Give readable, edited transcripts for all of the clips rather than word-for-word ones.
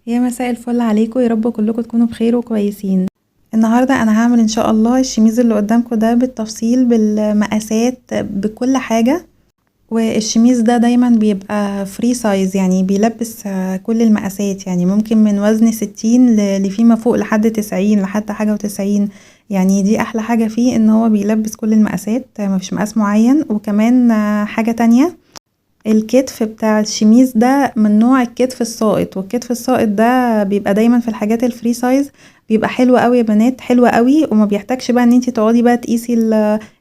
يا مساء الفل عليكم، يا رب كلكم تكونوا بخير وكويسين. النهارده انا هعمل ان شاء الله الشميز اللي قدامكم ده بالتفصيل بالمقاسات بكل حاجه. والشميز ده دايما بيبقى فري سايز، يعني بيلبس كل المقاسات، يعني ممكن من وزن 60 لفيما فوق لحد 90 لحد حاجه و90. يعني دي احلى حاجه فيه ان هو بيلبس كل المقاسات، مفيش مقاس معين. وكمان حاجه تانية، الكتف بتاع الشميز ده من نوع الكتف الساقط، والكتف الساقط ده بيبقى دايما في الحاجات الفري سايز، بيبقى حلو قوي يا بنات، حلو قوي، وما بيحتاجش بقى ان انتي تقعدي بقى تقيسي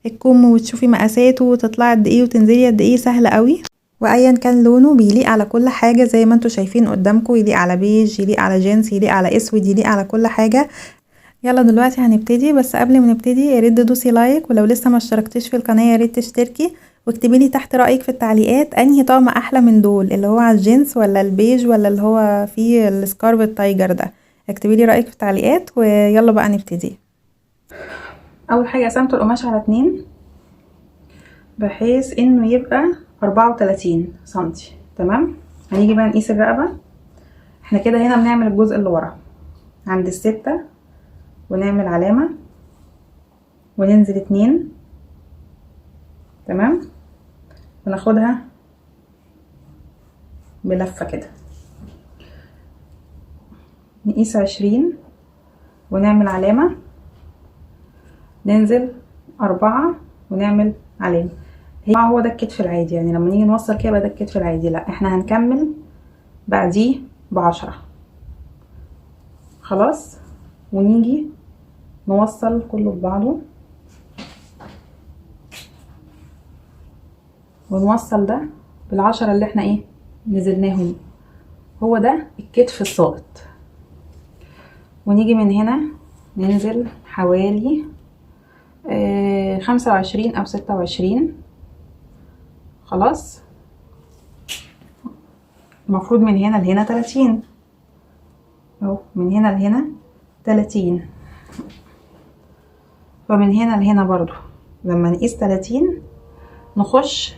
الكم وتشوفي مقاساته وتطلعي قد ايه وتنزلي قد ايه، سهل قوي. وايا كان لونه بيليق على كل حاجه زي ما انتوا شايفين قدامكم، يليق على بيج، يليق على جينز، يليق على اسود، يليق على كل حاجه. يلا دلوقتي هنبتدي، بس قبل ما نبتدي يا ريت تدوسي لايك، ولو لسه ما اشتركتيش في القناه يا ريت تشتركي، واكتبي لي تحت رايك في التعليقات انهي طقم احلى من دول، اللي هو على الجينز ولا البيج ولا اللي هو فيه السكارف التايجر ده. اكتبي لي رايك في التعليقات، ويلا بقى نبتدي. اول حاجه قسمت القماش على 2 بحيث انه يبقى 34 سنتي. تمام، هنيجي بقى نقيس الرقبه. احنا كده هنا بنعمل الجزء اللي ورا عند ال6، ونعمل علامه وننزل 2. تمام، وناخدها بلفة كده، نقيس 20 ونعمل علامة، ننزل 4 ونعمل علامة. هو ده الكتف العادي، يعني لما نيجي نوصل كده ده الكتف العادي. لا، احنا هنكمل بعديه ب10. خلاص، ونيجي نوصل كله ببعضه، ونوصل ده بال10 اللي احنا ايه نزلناهم. هو ده الكتف الساقط. ونيجي من هنا ننزل حوالي 25 او 26. خلاص، المفروض من هنا لهنا 30 اهو، من هنا لهنا 30. فمن هنا لهنا برضو لما نقيس 30 نخش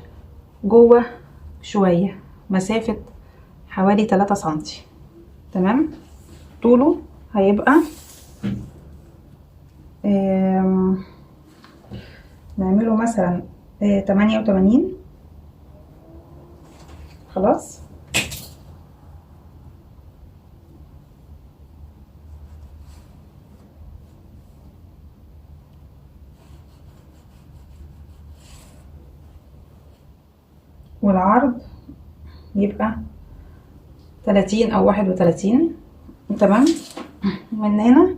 جوه شوية، مسافة حوالي 3 سنتي. تمام، طوله هيبقى نعمله مثلا 88. خلاص، والعرض يبقى 30 او 31. تمام، من هنا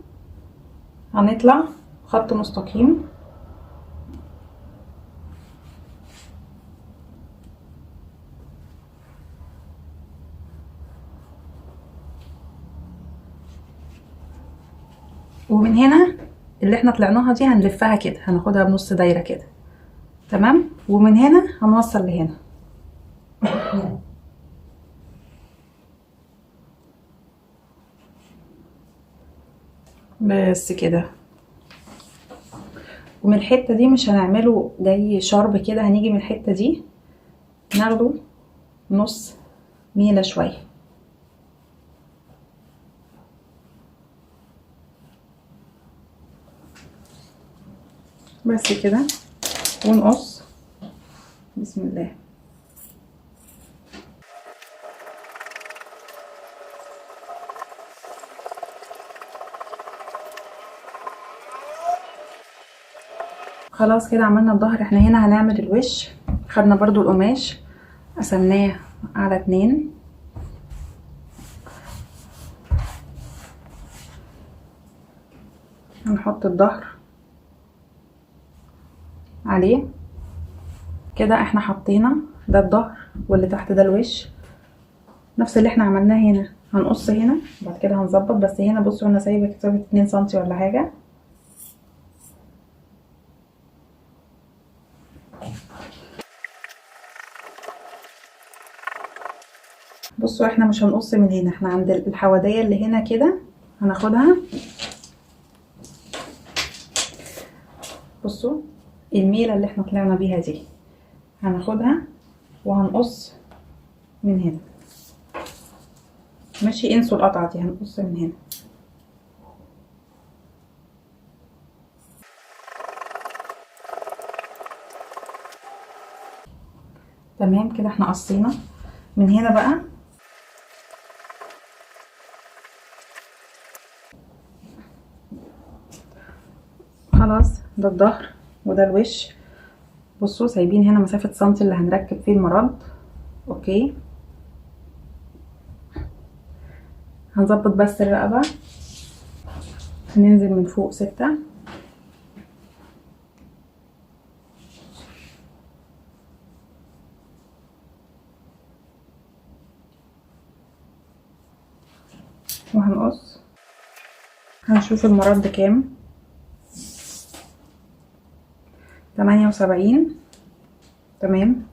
هنطلع خط مستقيم ومن هنا اللي احنا طلعناها دي هنلفها كده، هناخدها بنص دايره كده. تمام، ومن هنا هنوصل لهنا. بس كده. ومن الحته دي مش هنعمله جاي شرب كده، هنيجي من الحته دي ناخده نص ميله شويه. بس كده، ونقص. بسم الله. خلاص كده عملنا الظهر. احنا هنا هنعمل الوش. خدنا برضو القماش قسمناه على 2، هنحط الظهر عليه كده. احنا حطينا ده الظهر، واللي تحت ده الوش، نفس اللي احنا عملناه هنا. هنقص هنا بعد كده هنظبط، بس هنا بصوا انا سايبه كتابه 2 سنتي ولا حاجه. بصوا احنا مش هنقص من هنا، احنا عند الحوادية اللي هنا كده هناخدها. بصوا الميلة اللي احنا طلعنا بيها دي هناخدها وهنقص من هنا. ماشي. انسوا القطعه دي، هنقص من هنا. تمام كده احنا قصينا من هنا بقى. خلاص ده الظهر وده الوش. بصوا سايبين هنا مسافة سنتي اللي هنركب فيه المرد. اوكي، هنظبط بس الرقبة. هننزل من فوق 6 وهنقص. هنشوف المرد كام. 78. تمام.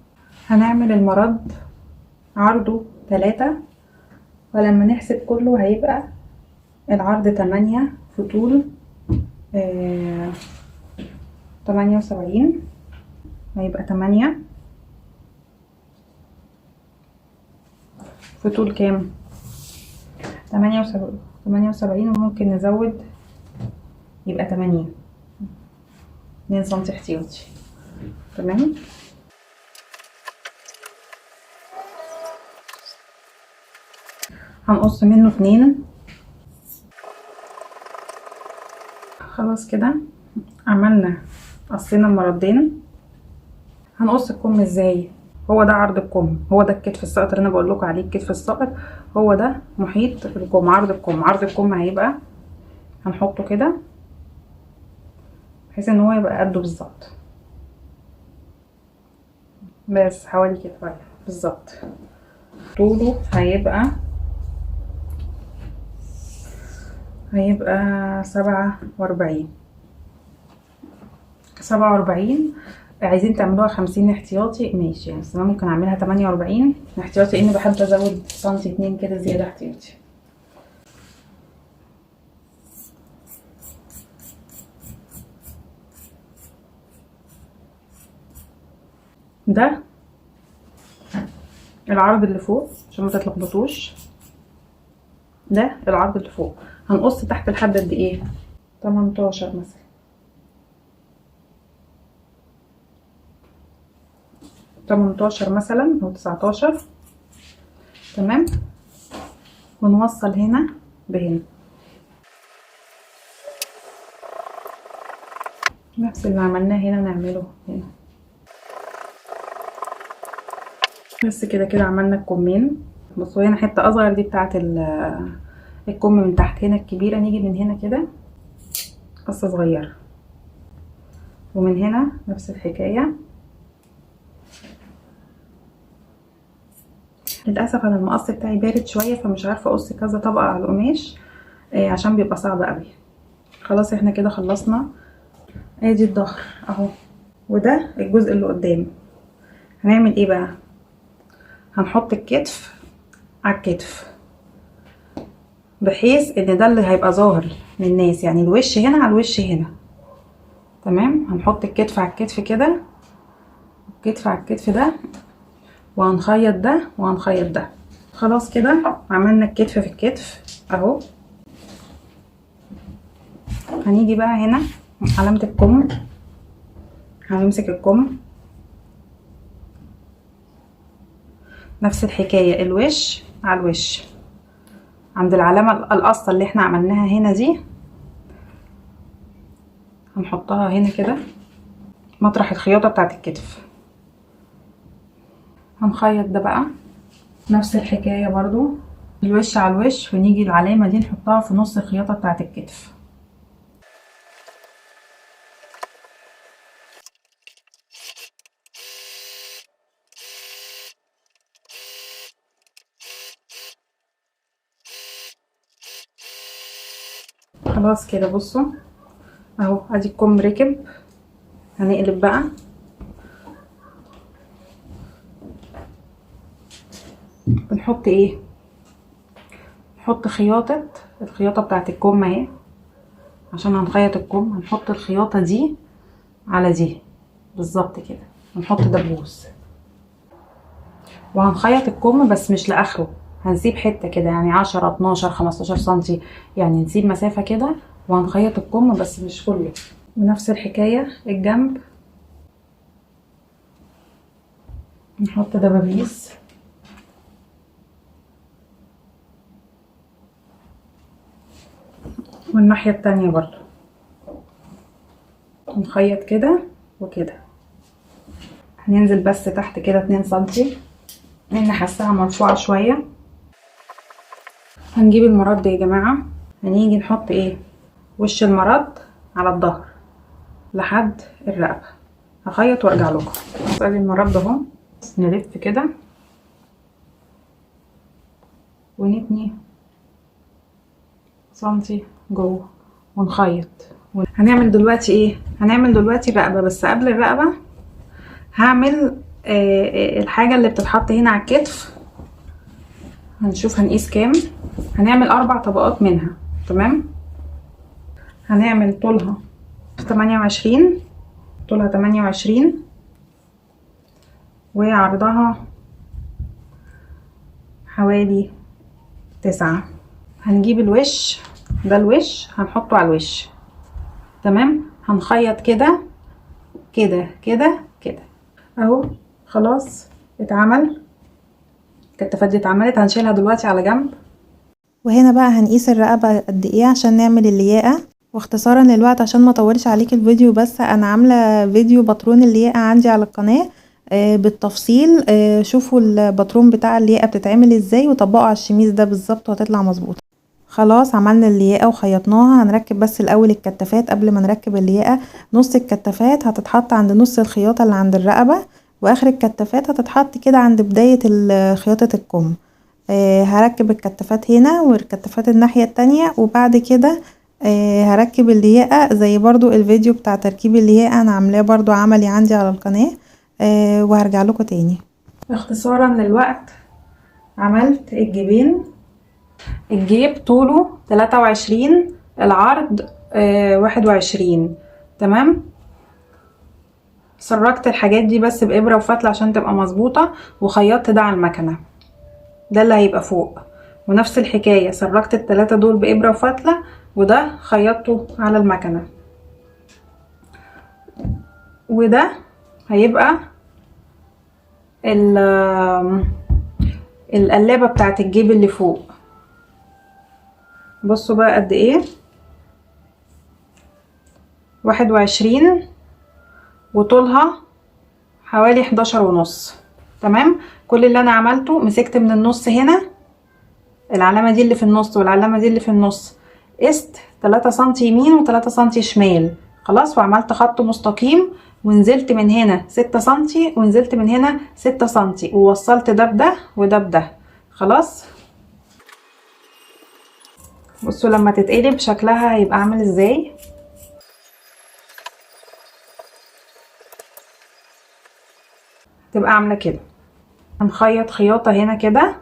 هنعمل المرد عرضه 3، ولما نحسب كله هيبقى العرض 8 في طول 78. هيبقى 8 في طول كام؟ 78. وممكن نزود يبقى 80. 2 سنتي احتياطي. تمام. هنقص منه 2. خلاص كده عملنا قصينا المردين. هنقص الكم ازاي؟ هو ده عرض الكم، هو ده الكتف الساقط اللي انا بقول لكم عليه. الكتف الساقط هو ده محيط الكم، عرض الكم. عرض الكم هيبقى، هنحطه كده بحيث ان هو يبقى قده بالظبط، بس حوالي كده بالظبط. طوله هيبقى 47. 47. عايزين تعملوها 50 احتياطي ماشي، بس انا ممكن اعملها 48 احتياطي، اني بحب ازود سنتي 2 كده زياده احتياطي. ده العرض اللي فوق عشان ما تتلخبطوش. ده العرض اللي فوق. هنقص تحت لحد قد ايه؟ 18 مثلا. 18 مثلا او 19. تمام. ونوصل هنا بهنا نفس اللي عملناه هنا نعمله هنا. بس كده كده عملنا الكمين. بصوا هنا حته اصغر دي بتاعه الكم من تحت. هنا الكبيره نيجي من هنا كده قصه صغيره، ومن هنا نفس الحكايه. للاسف انا المقص بتاعي بارد شويه فمش عارفه اقص كذا طبقه على القماش عشان بيبقى صعب قوي. خلاص احنا كده خلصنا. ادي الظهر اهو، وده الجزء اللي قدام. هنعمل ايه بقى؟ هنحط الكتف على الكتف بحيث ان ده اللي هيبقى ظاهر للناس، يعني الوش هنا على الوش هنا. تمام. هنحط الكتف على الكتف كده، الكتف على الكتف ده، وهنخيط ده وهنخيط ده. خلاص كده عملنا الكتف في الكتف اهو. هنيجي بقى هنا علامة الكم، هنمسك الكم نفس الحكاية، الوش على الوش عند العلامة القصة اللي احنا عملناها هنا دي. هنحطها هنا كده مطرح الخياطة بتاعت الكتف. هنخيط ده بقى نفس الحكاية برضو، الوش على الوش، ونيجي العلامة دي نحطها في نص الخياطة بتاعت الكتف. خلاص كده بصوا اهو، ادي الكم ركب. هنقلب بقى. بنحط ايه؟ نحط الخياطة بتاعت الكم اهي، عشان هنخيط الكم. هنحط الخياطة دي على دي بالظبط كده، ونحط دبوس، وهنخيط الكم بس مش لاخره، هنسيب حته كده يعني 10 12 15 سنتي، يعني نسيب مسافه كده وهنخيط الكم بس مش كله. ونفس الحكايه الجنب، نحط دبابيس والناحيه التانية برضو نخيط كده وكده. هننزل بس تحت كده 2 سنتي لان حاساها مرفوعه شويه. هنجيب المرد يا جماعه، هنيجي نحط ايه وش المرد على الظهر لحد الرقبه. هخيط وارجع لكم. ادي المرد اهو، نلف كده ونتني سنتي جوه ونخيط. هنعمل دلوقتي ايه؟ هنعمل دلوقتي الرقبه، بس قبل الرقبه هعمل الحاجه اللي بتتحط هنا على الكتف. هنشوف هنقيس كام. هنعمل 4 طبقات منها، تمام. هنعمل طولها 28، طولها 28 وعرضها حوالي 9. هنجيب الوش ده، الوش هنحطه على الوش، تمام. هنخيط كده كده كده كده اهو. خلاص اتعمل، الكتافات دي اتعملت. هنشيلها دلوقتي على جنب. وهنا بقى هنقيس الرقبه قد ايه عشان نعمل اللياقه. واختصارا للوقت عشان ما اطولش عليك الفيديو، بس انا عامله فيديو باترون اللياقه عندي على القناه بالتفصيل. شوفوا الباترون بتاع اللياقه بتتعمل ازاي وطبقوا على الشميز ده بالظبط وهتطلع مظبوطه. خلاص عملنا اللياقه وخيطناها. هنركب بس الاول الكتافات قبل ما نركب اللياقه. نص الكتافات هتتحط عند نص الخياطه اللي عند الرقبه، واخر الكتافات هتتحط كده عند بدايه خياطه الكم. هركب الكتافات هنا والكتافات الناحيه التانية، وبعد كده هركب اللياقه زي برضو الفيديو بتاع تركيب اللياقه انا عاملاه برضو عملي عندي على القناه. وهرجع لكم تاني. اختصارا للوقت عملت الجيبين. الجيب طوله 23، العرض 21، تمام. سرجت الحاجات دي بس بإبرة وفتلة عشان تبقى مظبوطة، وخيطت ده على المكنة، ده اللي هيبقى فوق. ونفس الحكاية سرجت ال3 دول بإبرة وفتلة، وده خيطته على المكنة. وده هيبقى القلابة بتاعت الجيب اللي فوق. بصوا بقى قد ايه، 21 وطولها حوالي 11.5، تمام. كل اللي انا عملته مسكت من النص هنا العلامة دي اللي في النص والعلامة دي اللي في النص، قست 3 سنتي يمين و3 سنتي شمال، خلاص. وعملت خط مستقيم ونزلت من هنا 6 سنتي ونزلت من هنا 6 سنتي، ووصلت ده بده وده بده، خلاص. بصوا لما تتقلب شكلها هيبقى عامل ازاي. تبقى عامله كده. هنخيط خياطه هنا كده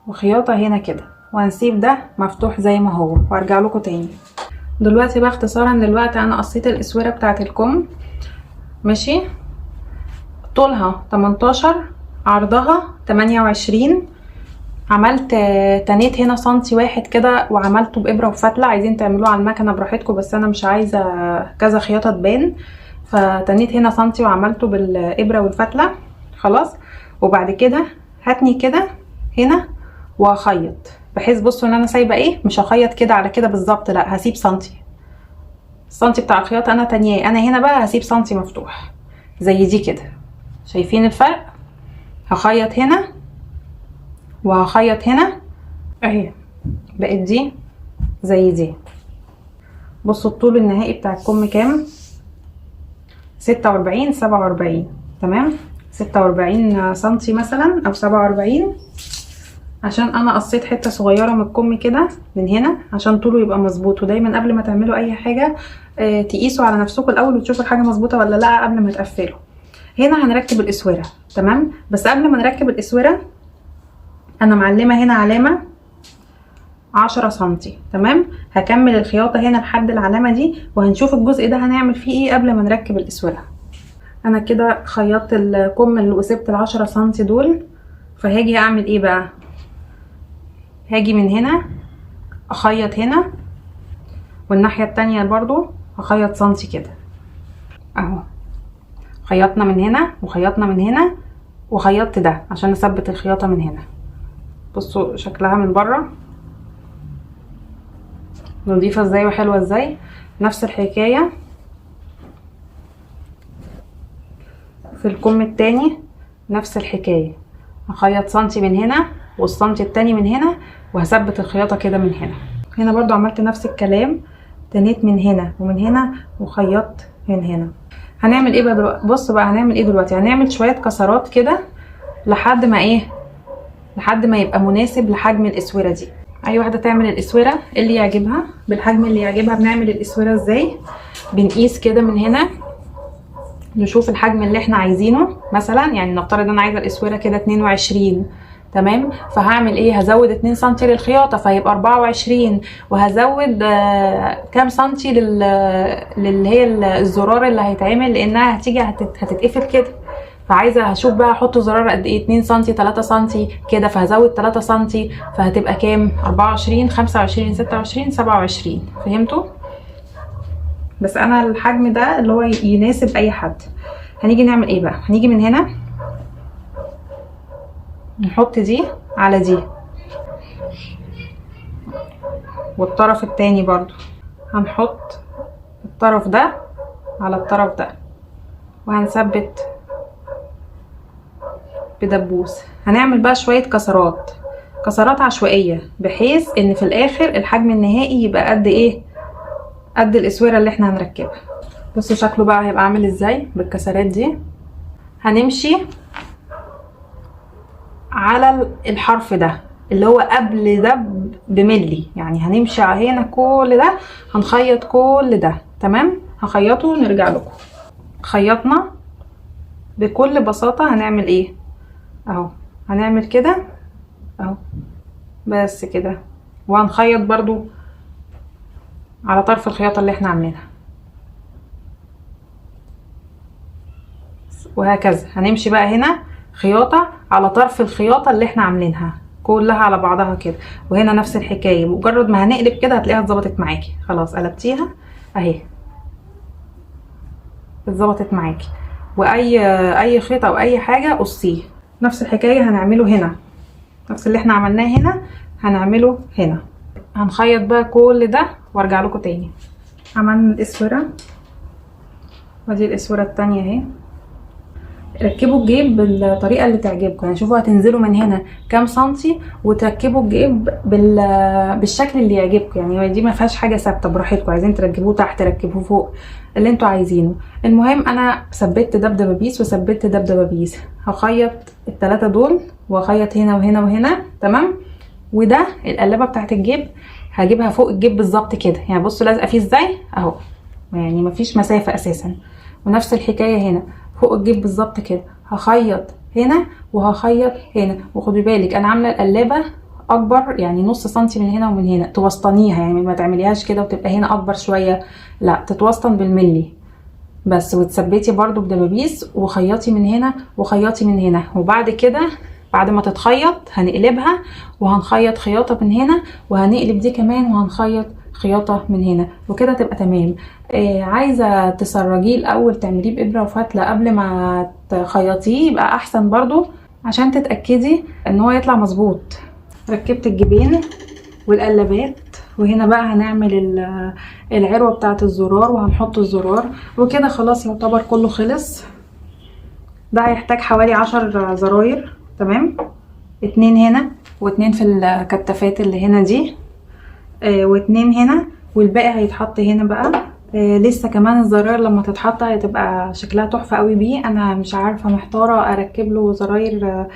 وخياطه هنا كده، وهنسيب ده مفتوح زي ما هو، وارجع لكم تاني. دلوقتي بقى اختصارا للوقت انا قصيت الاسوره بتاعه الكم، ماشي. طولها 18، عرضها 28. عملت تنيت هنا سنتي واحد كده وعملته بإبرة وفتلة. عايزين تعملوه على المكنة براحتكم، بس انا مش عايزة كذا خياطة تبان، فتنيت هنا سنتي وعملته بالإبرة والفتلة، خلاص. وبعد كده هتني كده هنا وهخيط، بحيث بصوا ان انا سايبة ايه، مش هخيط كده على كده بالظبط، لا هسيب سنتي. السنتي بتاع الخياطة انا تانياه، انا هنا بقى هسيب سنتي مفتوح زي دي كده. شايفين الفرق؟ هخيط هنا وهخيط هنا اهي، بقت دي زي دي. بصوا الطول النهائي بتاع الكم كام، 46 47، تمام. 46 سنتي مثلا او 47، عشان انا قصيت حته صغيره من الكم كده من هنا عشان طوله يبقى مظبوط. ودايما قبل ما تعملوا اي حاجه تقيسوا على نفسكم الاول وتشوفوا الحاجه مظبوطه ولا لا قبل ما تقفلوا. هنا هنركب الاسوره، تمام. بس قبل ما نركب الاسوره انا معلمه هنا علامه 10 سنتي، تمام. هكمل الخياطه هنا لحد العلامه دي، وهنشوف الجزء ده هنعمل فيه ايه قبل ما نركب الاسوره. انا كده خيطت الكم اللي وسبت ال10 سنتي دول، فهاجي اعمل ايه بقى، هاجي من هنا اخيط هنا، والناحية التانية برضو هخيط سنتي كده اهو. خيطنا من هنا وخيطنا من هنا وخيطت ده عشان اثبت الخياطة من هنا. بصوا شكلها من بره نظيفة ازاي وحلوة ازاي. نفس الحكاية في الكم التاني، نفس الحكاية، هخيط سنتي من هنا والسنتي التاني من هنا وهثبت الخياطة كده من هنا. هنا برضو عملت نفس الكلام، تنيت من هنا ومن هنا وخيطت من هنا. هنعمل ايه بقى دلوقتي؟ بصوا بقى هنعمل ايه دلوقتي. هنعمل شوية كسرات كده لحد ما ايه، لحد ما يبقى مناسب لحجم الاسورة دي. اي واحدة تعمل الاسورة اللي يعجبها بالحجم اللي يعجبها. بنعمل الاسورة ازاي؟ بنقيس كده من هنا، نشوف الحجم اللي احنا عايزينه. مثلا يعني نفترض انا عايزه الاسوره كده 22 تمام، فهعمل ايه؟ هزود 2 سنتي للخياطه فهيبقى 24، وهزود كام سنتي للي هي الزرار اللي هيتعمل، لانها هتيجي هتتقفل كده، فعايزه هشوف بقى احط زرار قد ايه، 2 سنتي 3 سنتي كده، فهزود 3 سنتي فهتبقى كام؟ 24 25 26 27. فهمتوا؟ بس انا الحجم ده اللي هو يناسب اي حد. هنيجي نعمل ايه بقى؟ هنيجي من هنا نحط دي على دي، والطرف التاني برضو هنحط الطرف ده على الطرف ده، وهنثبت بدبوس. هنعمل بقى شوية كسرات، كسرات عشوائية، بحيث ان في الاخر الحجم النهائي يبقى قد ايه؟ قد الاسوره اللي احنا هنركبها. بصوا شكله بقى هيبقى عامل ازاي بالكسرات دي. هنمشي على الحرف ده اللي هو قبل ده بملي، يعني هنمشي هنا كل ده هنخيط كل ده تمام. هخيطه ونرجع لكم. خيطنا بكل بساطة هنعمل ايه اهو، هنعمل كده اهو بس كده، وهنخيط برضو على طرف الخياطة اللي احنا عاملينها، وهكذا هنمشي بقى هنا خياطة على طرف الخياطة اللي احنا عاملينها كلها على بعضها كده، وهنا نفس الحكاية. مجرد ما هنقلب كده هتلاقيها اتظبطت معاكي، خلاص قلبتيها اهي اتظبطت معاكي. واي خيط او اي حاجة قصيه. نفس الحكاية هنعمله هنا، نفس اللي احنا عملناه هنا هنعمله هنا. هنخيط بقى كل ده وارجع لكم تاني. عملنا الاسوره، ودي الاسوره التانية اهي. ركبوا الجيب بالطريقه اللي تعجبكم، يعني شوفوا هتنزلوا من هنا كام سنتي وتركبوا الجيب بالشكل اللي يعجبكم. يعني دي ما فيهاش حاجه ثابته، براحتكم، عايزين تركبوه تحت ركبوه فوق اللي انتوا عايزينه. المهم انا ثبت دبدبابيس وثبت دبدبابيس. هخيط الثلاثه دول واخيط هنا وهنا وهنا تمام. وده القلبه بتاعت الجيب هجيبها فوق الجيب بالظبط كده، يعني بصوا لازقه فيه ازاي اهو، يعني مفيش مسافه اساسا. ونفس الحكايه هنا فوق الجيب بالظبط كده، هخيط هنا وهخيط هنا. وخدي بالك انا عامله القلابه اكبر، يعني نص سنتي من هنا ومن هنا، توسطنيها يعني ما تعمليهاش كده وتبقى هنا اكبر شويه، لا تتوسطن بالملي بس. وتثبتي برضو بدبابيس وخيطي من هنا وخيطي من هنا. وبعد كده بعد ما تتخيط هنقلبها وهنخيط خياطه من هنا، وهنقلب دي كمان وهنخيط خياطه من هنا، وكده تبقى تمام. عايزه تسرجيه الاول تعمليه بابره وفتله قبل ما تخيطيه يبقى احسن برضو، عشان تتاكدي ان هو يطلع مظبوط. ركبت الجيبين والقلبات، وهنا بقى هنعمل العروه بتاعه الزرار وهنحط الزرار، وكده خلاص يعتبر كله خلص. ده هيحتاج حوالي 10 زراير تمام، 2 هنا و2 في الكتافات اللي هنا دي، و2 هنا، والباقي هيتحط هنا بقى. لسه كمان الزراير لما تتحط هتبقى شكلها تحفه قوي بيه. انا مش عارفه، محتاره اركب له زراير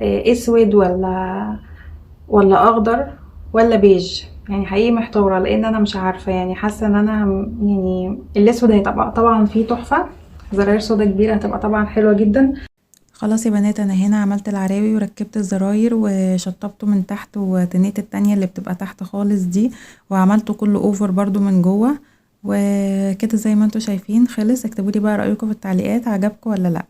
اسود ولا اخضر ولا بيج، يعني حقيقي محتاره، لان انا مش عارفه، يعني حاسه ان انا يعني الاسود هيبقى طبعا فيه تحفه، زراير سودا كبيره هتبقى طبعا حلوه جدا. خلاص يا بنات، انا هنا عملت العراوي وركبت الزراير وشطبته من تحت، وتنيت التانية اللي بتبقى تحت خالص دي، وعملته كله اوفر برضو من جوه، وكده زي ما انتوا شايفين خلص. اكتبولي بقى رأيكم في التعليقات، عجبكم ولا لا.